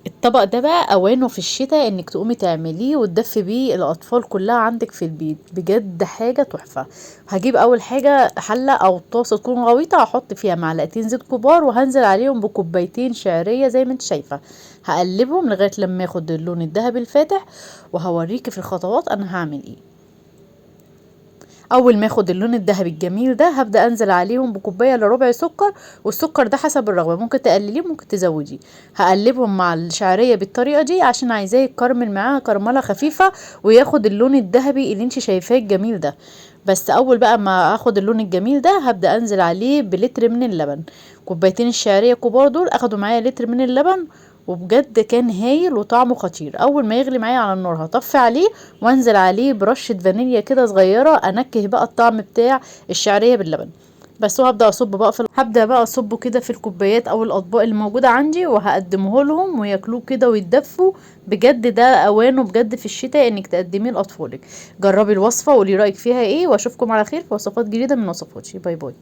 الطبق ده بقى اوانه في الشتاء انك تقومي تعمليه وتدفي بيه الاطفال كلها عندك في البيت، بجد حاجة تحفة. هجيب اول حاجة حلة او طاسة تكون غويطة، هحط فيها معلقتين زيت كبار وهنزل عليهم بكوبايتين شعرية زي ما انت شايفة. هقلبهم لغاية لما ياخد اللون الذهبي الفاتح، وهوريكي في الخطوات انا هعمل ايه. اول ما ياخد اللون الذهبي الجميل ده هبدأ انزل عليهم بكوباية الا ربع سكر، والسكر ده حسب الرغبة، ممكن تقلليه ممكن تزوديه. هقلبهم مع الشعرية بالطريقة دي عشان عايزاه يتكرمل معاها كرملة خفيفة، وياخد اللون الذهبي اللي انت شايفاه الجميل ده. بس اول بقى ما اخد اللون الجميل ده هبدأ انزل عليه بلتر من اللبن. كوبايتين الشعرية كبار دول اخدوا معايا لتر من اللبن، وبجد كان هايل وطعمه خطير. اول ما يغلي معايا على النار هطفي عليه، وانزل عليه برشة فانيليا كده صغيرة انكه بقى الطعم بتاع الشعرية باللبن. بس. وهبدأ اصب بقى هبدأ بقى اصبه كده في الكوبايات او الاطباق اللي موجودة عندي، وهقدمه لهم وياكلوه كده ويتدفوا. بجد ده اوانه بجد في الشتاء انك تقدميه لاطفالك. جربي الوصفة وقولي رأيك فيها ايه، واشوفكم على خير في وصفات جديدة من وصفاتي. باي باي.